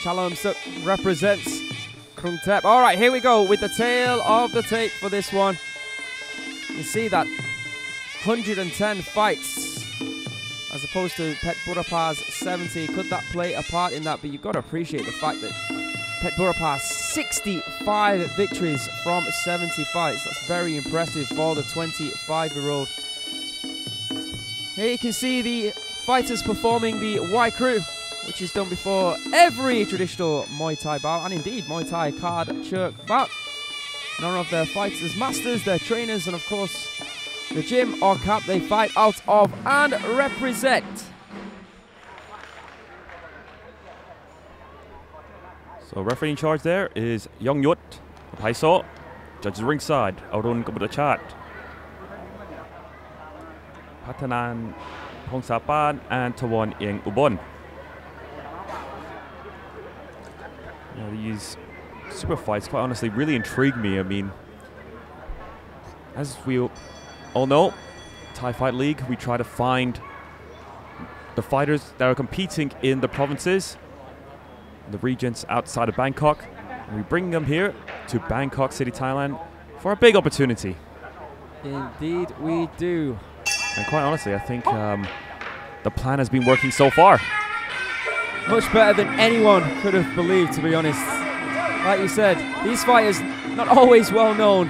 Chalarmsuek represents Krungthep. All right, here we go with the tail of the tape for this one. You see that 110 fights as opposed to Petchburapha's 70. Could that play a part in that? But you've got to appreciate the fact that Petchburapha 65 victories from 70 fights. That's very impressive for the 25-year-old. Here you can see the fighters performing the Muay crew, which is done before every traditional Muay Thai bout, and indeed Muay Thai KARD Chuek bout. None of their fighters masters, their trainers, and of course the gym or camp they fight out of and represent. So referee in charge there is Young Yut of Haiso. Judges ringside, Arun Kabutachat, Patanan Pongsapan, and Tawan Ing Ubon. Now these super fights, quite honestly, really intrigue me. I mean, as we all know, Thai Fight League, we try to find the fighters that are competing in the provinces, the regions outside of Bangkok, and we bring them here to Bangkok City, Thailand for a big opportunity. Indeed we do. And quite honestly, I think the plan has been working so far. Much better than anyone could have believed, to be honest. Like you said, these fighters not always well known.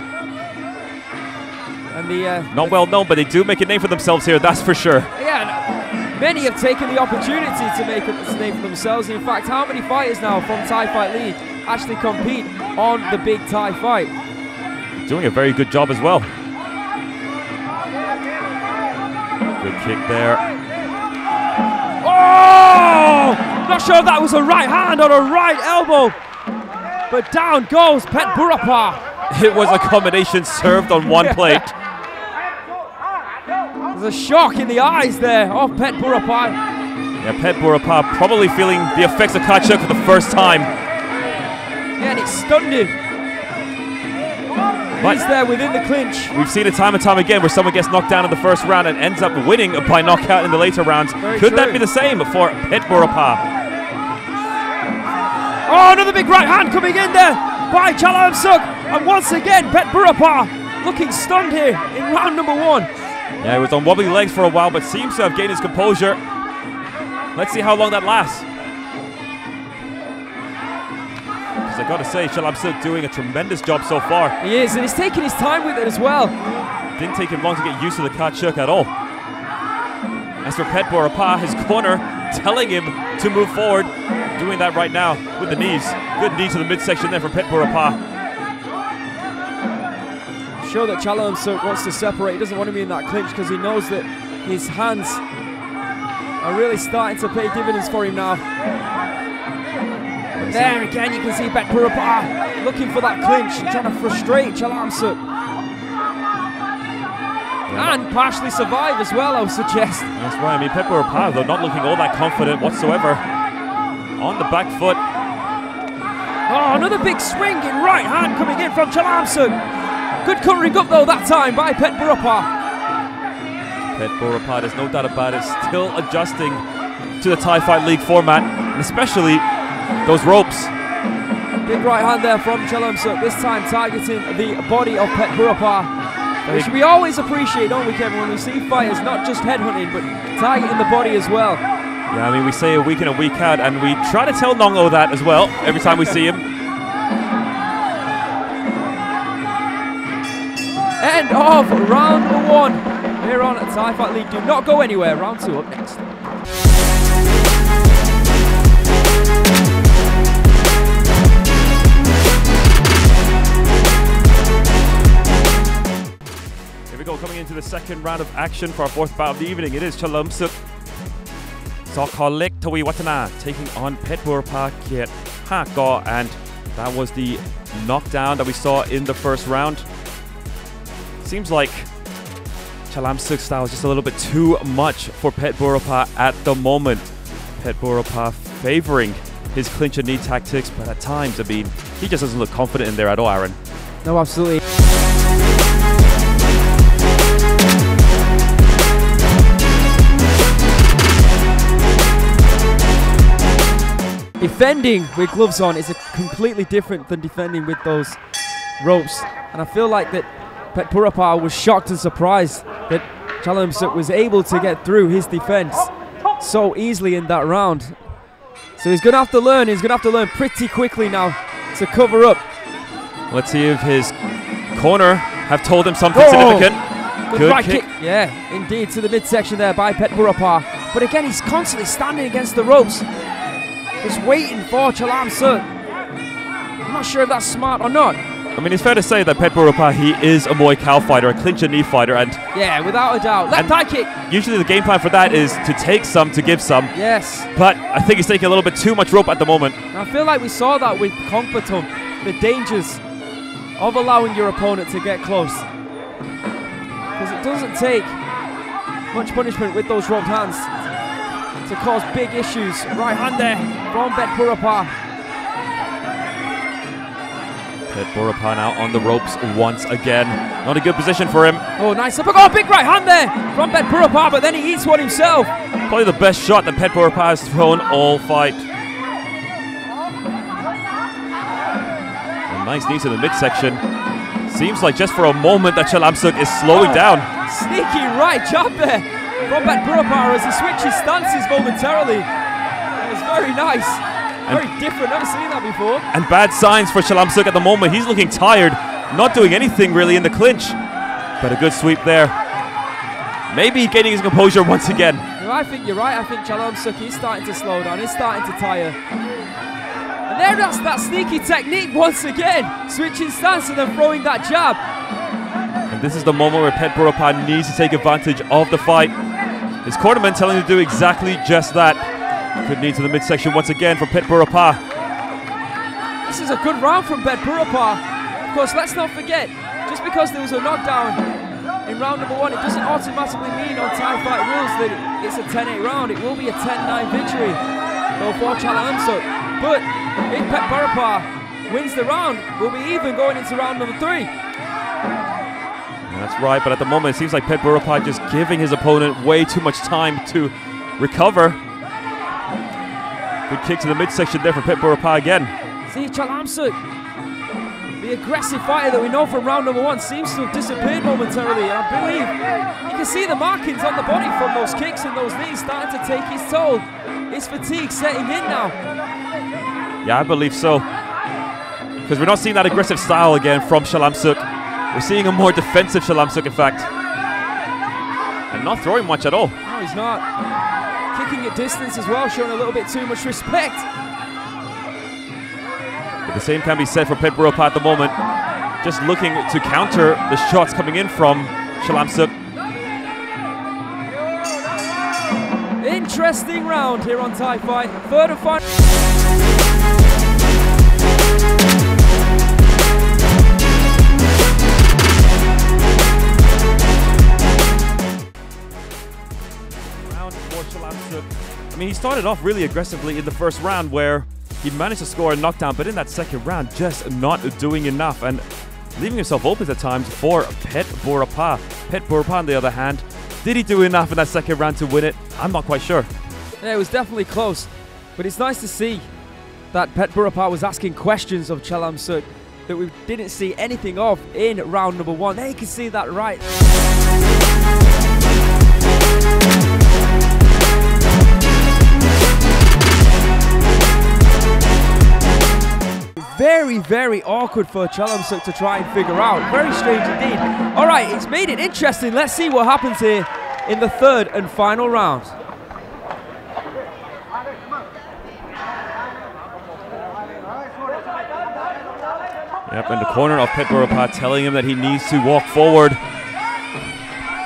And not well known, but they do make a name for themselves here, that's for sure. Yeah, many have taken the opportunity to make a name for themselves. In fact, how many fighters now from Thai Fight League actually compete on the big Thai fight? Doing a very good job as well. Good kick there. Oh! Not sure if that was a right hand or a right elbow. But down goes Petchburapha. It was a combination served on one plate. There's a shock in the eyes there of Petchburapha. Yeah, Petchburapha probably feeling the effects of KARD Chuek for the first time. Yeah, and it stunned him. But he's there within the clinch. We've seen it time and time again where someone gets knocked down in the first round and ends up winning by knockout in the later rounds. Could that be the same for Petchburapha? Oh, another big right hand coming in there by Chalarmsuek. And once again, Petchburapha looking stunned here in round number one. Yeah, he was on wobbly legs for a while, but seems to have gained his composure. Let's see how long that lasts. Because I gotta say, Chalarmsuek doing a tremendous job so far. He is, and he's taking his time with it as well. Didn't take him long to get used to the KARD Chuek at all. As for Petchburapha, his corner telling him to move forward. Doing that right now with the knees. Good knee to the midsection there for Petchburapha. I'm sure that Chalarmsuek wants to separate. He doesn't want to be in that clinch because he knows that his hands are really starting to pay dividends for him now. There again, you can see Petchburapha looking for that clinch, trying to frustrate Chalarmsuek. And partially survive as well, I would suggest. That's right. I mean, Petchburapha, though, not looking all that confident whatsoever. On the back foot. Oh, another big swing in right hand coming in from Chalarmsuek. Good covering up though that time by Petchburapha. Petchburapha, there's no doubt about it, still adjusting to the Thai Fight League format, and especially those ropes. Big right hand there from Chalarmsuek, this time targeting the body of Petchburapha. Which we always appreciate, don't we, Kevin, when we see fighters not just headhunting, but targeting the body as well. Yeah, I mean, we say it week in and week out, and we try to tell Nongo that as well every time we see him. End of round number one here on Thai Fight League. Do not go anywhere. Round two up next. Here we go, coming into the second round of action for our fourth bout of the evening. It is Chalarmsuek Sokolek Tawi Watana taking on Petchburapha Kiet Hako, and that was the knockdown that we saw in the first round. Seems like Chalarmsuek's style is just a little bit too much for Petchburapha at the moment. Petchburapha favoring his clinch and knee tactics, but at times, I mean, he just doesn't look confident in there at all, Aaron. No, absolutely. defending with gloves on is completely different than defending with those ropes. And I feel like that Petchburapha was shocked and surprised that Chalarmsuek was able to get through his defense so easily in that round. So he's going to have to learn. He's going to have to learn pretty quickly now to cover up. Let's see if his corner have told him something significant. Good right kick. Yeah, indeed, to the midsection there by Petchburapha. But again, he's constantly standing against the ropes, just waiting for Chalarmsuek. I'm not sure if that's smart or not. I mean, it's fair to say that Petchburapha, he is a Muay Thai fighter, a clinch and knee fighter, and yeah, without a doubt. Left high kick. Usually the game plan for that is to take some, to give some. Yes. But I think he's taking a little bit too much rope at the moment. And I feel like we saw that with Kongpatum, the dangers of allowing your opponent to get close. Because it doesn't take much punishment with those roped hands to cause big issues. Right hand there from Petchburapha. Petchburapha now on the ropes once again. Not a good position for him. Oh, nice uppercut. Oh, big right hand there from Petchburapha, but then he eats one himself. Probably the best shot that Petchburapha has thrown all fight. A nice knee to the midsection. Seems like just for a moment that Chalarmsuek is slowing down. Sneaky right jab there from Petchburapha as he switches stances momentarily. That was very nice. Very different, never seen that before. And bad signs for Chalarmsuek at the moment. He's looking tired, not doing anything really in the clinch. But a good sweep there. Maybe gaining his composure once again. I think you're right. I think Chalarmsuek is starting to slow down. He's starting to tire. And there, that's that sneaky technique once again. Switching stance and then throwing that jab. And this is the moment where Petchburapha needs to take advantage of the fight. His cornerman telling him to do exactly just that. Good knee to the midsection once again from Petchburapha. This is a good round from Petchburapha. Of course, let's not forget, just because there was a knockdown in round number one, it doesn't automatically mean on THAIFIGHT rules that it's a 10-8 round. It will be a 10-9 victory for Chalarmsuek. But if Petchburapha wins the round, we'll be even going into round number 3. That's right, but at the moment it seems like Petchburapha just giving his opponent way too much time to recover. Good kick to the midsection there from Petchburapha again. See, Chalarmsuek, the aggressive fighter that we know from round number one, seems to have disappeared momentarily. And I believe you can see the markings on the body from those kicks and those knees starting to take his toll. Is fatigue setting in now? Yeah, I believe so. Because we're not seeing that aggressive style again from Chalarmsuek. We're seeing a more defensive Chalarmsuek, in fact. And not throwing much at all. No, he's not. Kicking at distance as well, showing a little bit too much respect. But the same can be said for Petchburapha at the moment. Just looking to counter the shots coming in from Chalarmsuek. Interesting round here on THAIFIGHT. Third and final. I mean, he started off really aggressively in the first round where he managed to score a knockdown, but in that second round, just not doing enough and leaving himself open at times for Petchburapha. Petchburapha, on the other hand, did he do enough in that second round to win it? I'm not quite sure. Yeah, it was definitely close, but it's nice to see that Petchburapha was asking questions of Chalarmsuek that we didn't see anything of in round number one. There you can see that right. Very, very awkward for Chalarmsuek to try and figure out. Very strange indeed. All right, it's made it interesting. Let's see what happens here in the third and final round. Yep, in the corner of Petchburapha telling him that he needs to walk forward.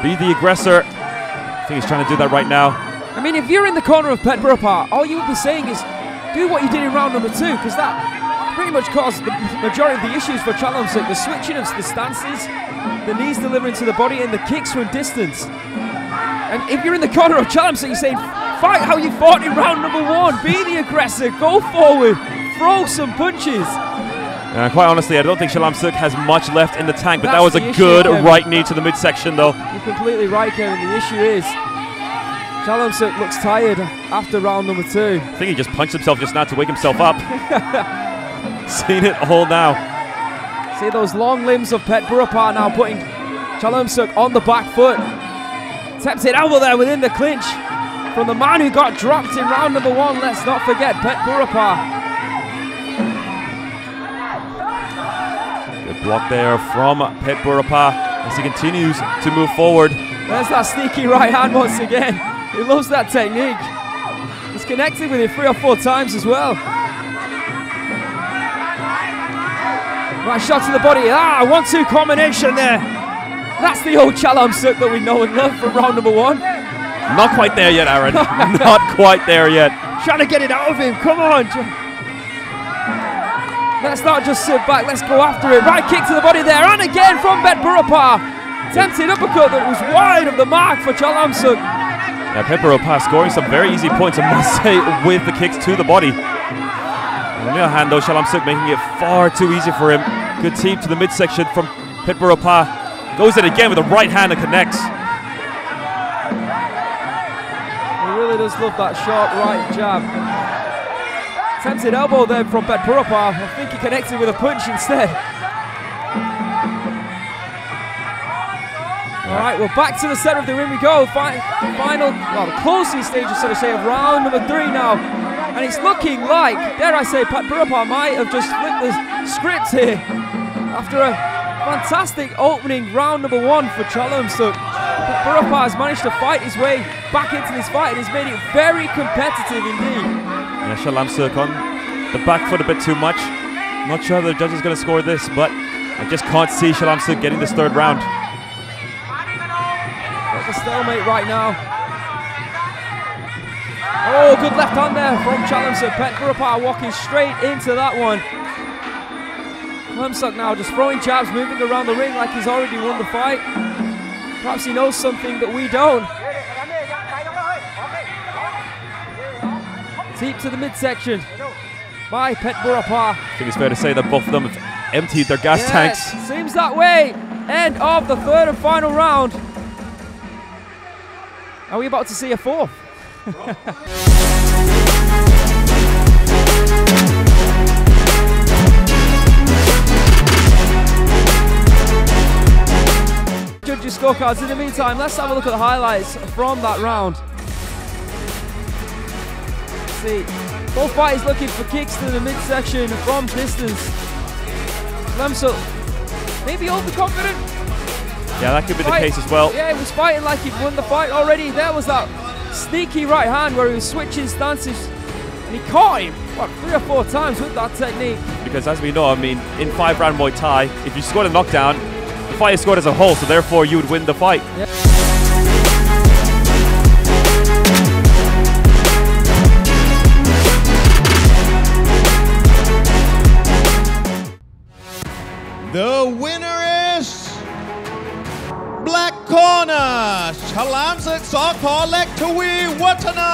Be the aggressor. I think he's trying to do that right now. I mean, if you're in the corner of Petchburapha, all you would be saying is do what you did in round number 2, because that pretty much caused the majority of the issues for Chalarmsuek. The switching of the stances, the knees delivering to the body, and the kicks from distance. And if you're in the corner of Chalarmsuek, you're saying, fight how you fought in round number 1. Be the aggressor, go forward, throw some punches. Quite honestly, I don't think Chalarmsuek has much left in the tank, but that was a good right knee to the midsection, though. You're completely right, Kevin. The issue is Chalarmsuek looks tired after round number 2. I think he just punched himself just now to wake himself up. Seen it all now. See those long limbs of Petchburapha now putting Chalarmsuek on the back foot. Tempted elbow there within the clinch from the man who got dropped in round number 1. Let's not forget Petchburapha. Good block there from Petchburapha as he continues to move forward. There's that sneaky right hand once again. He loves that technique. He's connected with it 3 or 4 times as well. Right shot to the body. 1-2 combination there. That's the old Chalarmsuek that we know and love from round number 1. Not quite there yet, Aaron. Not quite there yet. Trying to get it out of him. Come on. Let's not just sit back. Let's go after it. Right kick to the body there. And again from Petchburapha. Tempted uppercut that was wide of the mark for Chalarmsuek. Yeah, Petchburapha scoring some very easy points, I must say, with the kicks to the body. On the other hand, though, Chalarmsuek making it far too easy for him. Good team to the midsection from Petchburapha. Goes in again with the right hand that connects. He really does love that sharp right jab. Tempted elbow there from Petchburapha. I think he connected with a punch instead. Alright, well, back to the center of the ring we go. Final, well, the closing stages, so to say, of round number 3 now. And it's looking like, dare I say, Petchburapha might have just flipped the script here after a fantastic opening round number 1 for Chalarmsuek. Petchburapha has managed to fight his way back into this fight and he's made it very competitive indeed. Yeah, Chalarmsuek on the back foot a bit too much. Not sure the judge is going to score this, but I just can't see Chalarmsuek getting this 3rd round. A stalemate right now. Oh, good left hand there from Chalarmsuek. Petchburapha walking straight into that one. Chalarmsuek now just throwing jabs, moving around the ring like he's already won the fight. Perhaps he knows something that we don't. Deep to the midsection by Petchburapha. I think it's fair to say that both of them have emptied their gas tanks. Seems that way. End of the 3rd and final round. Are we about to see a 4th? Judges' scorecards. In the meantime, let's have a look at the highlights from that round. Let's see, both fighters looking for kicks to the midsection from distance. Chalarmsuek maybe overconfident. Yeah, that could be the case as well. Yeah, he was fighting like he'd won the fight already. There was that sneaky right hand where he was switching stances and he caught him, what, 3 or 4 times with that technique. Because as we know, I mean, in 5-round Muay Thai, if you scored a knockdown, the fight is scored as a whole, so therefore you would win the fight. Yeah. The winner is Black Corner, Chalarmsuek สข.เล็กทวีวัฒนา